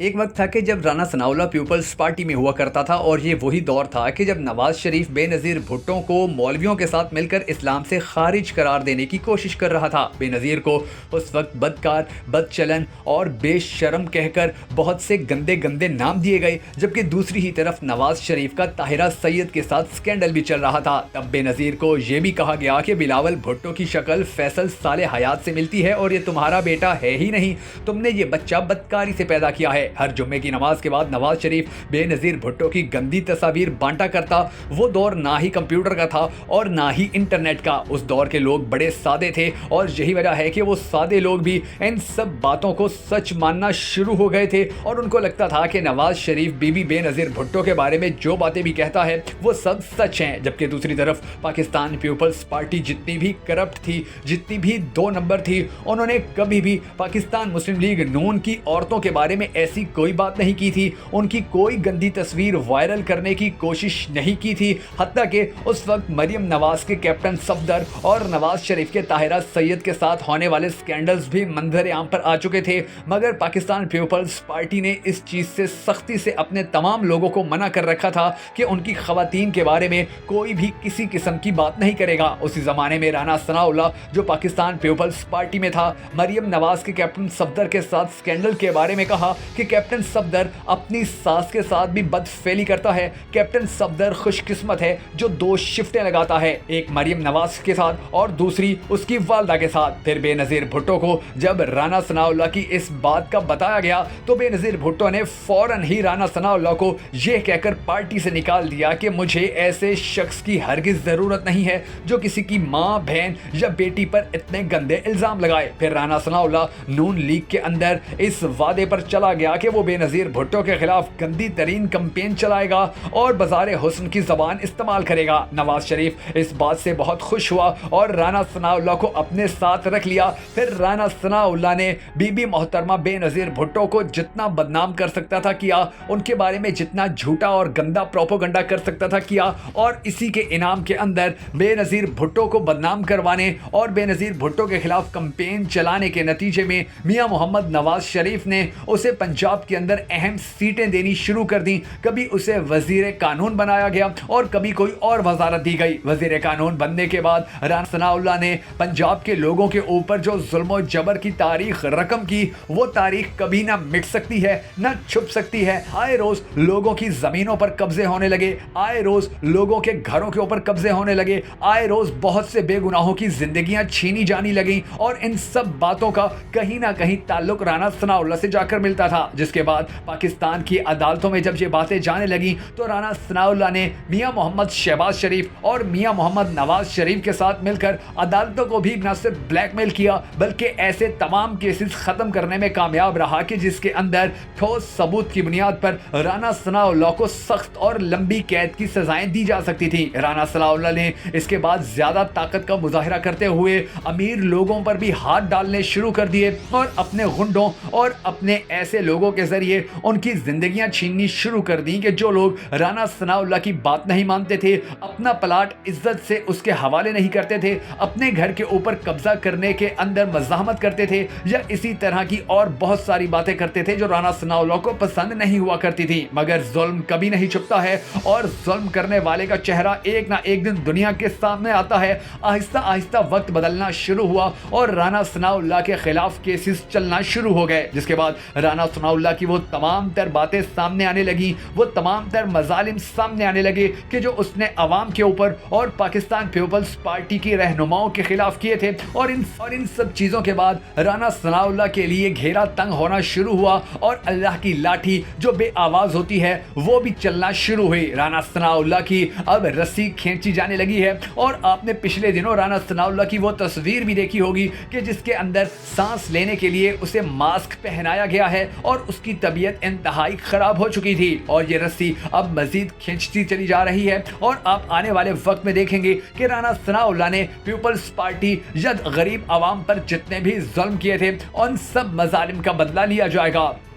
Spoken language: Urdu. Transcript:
ایک وقت تھا کہ جب رانا ثناءاللہ پیپلز پارٹی میں ہوا کرتا تھا، اور یہ وہی دور تھا کہ جب نواز شریف بے نظیر بھٹو کو مولویوں کے ساتھ مل کر اسلام سے خارج قرار دینے کی کوشش کر رہا تھا۔ بے نظیر کو اس وقت بدکار، بد چلن اور بے شرم کہہ کر بہت سے گندے گندے نام دیے گئے، جبکہ دوسری ہی طرف نواز شریف کا طاہرہ سید کے ساتھ سکینڈل بھی چل رہا تھا۔ تب بے نظیر کو یہ بھی کہا گیا کہ بلاول بھٹو کی شکل فیصل صالح حیات سے ملتی ہے اور یہ تمہارا بیٹا ہے ہی نہیں، تم نے یہ بچہ بدکاری سے پیدا کیا ہے۔ ہر جمعے کی نماز کے بعد نواز شریف بے نظیر بھٹو کی گندی تصاویر بانٹا کرتا۔ وہ دور نہ ہی کمپیوٹر کا تھا اور نہ ہی انٹرنیٹ کا۔ اس دور کے لوگ بڑے سادے تھے، اور یہی وجہ ہے کہ وہ سادے لوگ بھی ان سب باتوں کو سچ ماننا شروع ہو گئے تھے، اور ان کو لگتا تھا کہ نواز شریف بی بی بے نظیر بھٹو کے بارے میں جو باتیں بھی کہتا ہے وہ سب سچ ہیں۔ جبکہ دوسری طرف پاکستان پیپلز پارٹی جتنی بھی کرپٹ تھی، جتنی بھی دو نمبر تھی، انہوں نے کبھی بھی پاکستان مسلم لیگ نون کی عورتوں کے بارے میں ایسی کوئی بات نہیں کی تھی، ان کی کوئی گندی تصویر وائرل کرنے کی کوشش نہیں کی تھی۔ حتیٰ کہ اس وقت مریم نواز کے کیپٹن صفدر اور نواز شریف کے طاہرہ سید کے ساتھ ہونے والے سکینڈلز بھی منظر عام پر آ چکے تھے، مگر پاکستان پیپلز پارٹی نے اس چیز سے سختی سے اپنے تمام لوگوں کو منع کر رکھا تھا کہ ان کی خواتین کے بارے میں کوئی بھی کسی قسم کی بات نہیں کرے گا۔ اسی زمانے میں رانا ثناءاللہ جو پاکستان پیپلز پارٹی میں تھا، مریم نواز کے کیپٹن صفدر کے ساتھ سکینڈل کے بارے میں کہا کہ کیپٹن صفدر اپنی ساس کے ساتھ بھی بدفعلی کرتا ہے۔ کیپٹن صفدر خوش قسمت ہے جو دو شفٹیں لگاتا ہے، ایک مریم نواز کے ساتھ اور دوسری اس کی والدہ کے ساتھ۔ پھر بے نظیر بھٹو کو جب رانا ثناءاللہ کی اس بات کا بتایا گیا تو بے نظیر بھٹو نے فوراً ہی رانا ثناءاللہ کو یہ کہہ کر پارٹی سے نکال دیا کہ مجھے ایسے شخص کی ہرگز ضرورت نہیں ہے جو کسی کی ماں، بہن یا بیٹی پر اتنے گندے الزام لگائے۔ پھر رانا ثناءاللہ نون لیگ کے اندر اس وعدے پر چلا گیا کہ وہ بے نظیر بھٹو کے خلاف گندی ترین کمپین چلائے گا اور بازار حسن کی زبان استعمال کرے گا۔ نواز شریف اس بات سے بہت خوش ہوا اور رانا ثناءاللہ کو اپنے ساتھ رکھ لیا۔ پھر رانا ثناءاللہ نے بی بی محترمہ بے نظیر بھٹو کو جتنا بدنام کر سکتا تھا کیا، ان کے بارے میں جتنا جھوٹا اور گندا پروپوگنڈا کر سکتا تھا کیا، اور اسی کے انعام کے اندر بے نظیر بھٹو کو بدنام کروانے اور بے نظیر بھٹو کے خلاف کمپین چلانے کے نتیجے میں میاں محمد نواز شریف نے اسے پنجاب کے اندر اہم سیٹیں دینی شروع کر دیں۔ کبھی اسے وزیر قانون بنایا گیا اور کبھی کوئی اور وزارت دی گئی۔ وزیر قانون بننے کے بعد رانا ثناءاللہ نے پنجاب کے لوگوں کے اوپر جو ظلم و جبر کی تاریخ رقم کی، وہ تاریخ کبھی نہ مٹ سکتی ہے نہ چھپ سکتی ہے۔ آئے روز لوگوں کی زمینوں پر قبضے ہونے لگے، آئے روز لوگوں کے گھروں کے اوپر قبضے ہونے لگے، آئے روز بہت سے بے گناہوں کی زندگیاں چھینی جانے لگیں، اور ان سب باتوں کا کہیں نہ کہیں تعلق رانا ثناءاللہ سے جا کر ملتا تھا۔ جس کے بعد پاکستان کی عدالتوں میں جب یہ باتیں جانے لگیں تو رانا ثناءاللہ نے میاں محمد شہباز شریف اور میاں محمد نواز شریف کے ساتھ مل کر عدالتوں کو بھی نہ صرف بلیک میل کیا بلکہ ایسے تمام کیسز ختم کرنے میں کامیاب رہا کہ جس کے اندر ٹھوس ثبوت کی بنیاد پر رانا ثناءاللہ کو سخت اور لمبی قید کی سزائیں دی جا سکتی تھی۔ رانا ثناءاللہ نے اس کے بعد زیادہ طاقت کا مظاہرہ کرتے ہوئے امیر لوگوں پر بھی ہاتھ ڈالنے شروع کر دیے اور اپنے غنڈوں اور اپنے ایسے لوگوں کے ذریعے ان کی زندگیاں چھیننی شروع کر دیں کہ جو لوگ رانا ثناءاللہ کی بات نہیں مانتے تھے، اپنا پلاٹ عزت سے اس کے حوالے نہیں کرتے تھے، اپنے گھر کے اوپر قبضہ کرنے کے اندر مزاحمت کرتے تھے، یا اسی طرح کی اور بہت ساری باتیں کرتے تھے جو رانا ثناءاللہ کو پسند نہیں ہوا کرتی تھی۔ مگر ظلم کبھی نہیں چھپتا ہے، اور ظلم کرنے والے کا چہرہ ایک نہ ایک دن دنیا کے سامنے آتا ہے۔ آہستہ آہستہ وقت بدلنا شروع ہوا اور رانا ثناءاللہ کے خلاف کیسز چلنا شروع ہو گئے، جس کے بعد رانا ثناءاللہ کی وہ تمام تر باتیں سامنے آنے لگیں، وہ تمام تر مظالم سامنے آنے لگے کہ جو اس نے عوام کے اوپر اور پاکستان پیپلز پارٹی کی رہنماؤں کے خلاف کیے تھے، اور ان سب چیزوں کے بعد رانا ثناءاللہ کے لیے گھیرا تنگ ہونا شروع ہوا، اور اللہ کی لاٹھی جو بے آواز ہوتی ہے وہ بھی چلنا شروع ہوئی۔ رانا ثناءاللہ کی اب رسی کھینچی جانے لگی ہے، اور آپ نے پچھلے دنوں رانا ثناءاللہ کی وہ تصویر بھی دیکھی ہوگی کہ جس کے اندر سانس لینے کے لیے اسے ماسک پہنایا گیا ہے اور اس کی طبیعت انتہائی خراب ہو چکی تھی، اور یہ رسی اب مزید کھینچتی چلی جا رہی ہے۔ اور آپ آنے والے وقت میں دیکھیں گے کہ رانا ثناءاللہ نے پیپلز پارٹی یا غریب عوام پر جتنے بھی ظلم کیے تھے ان سب مظالم کا بدلہ لیا جائے گا۔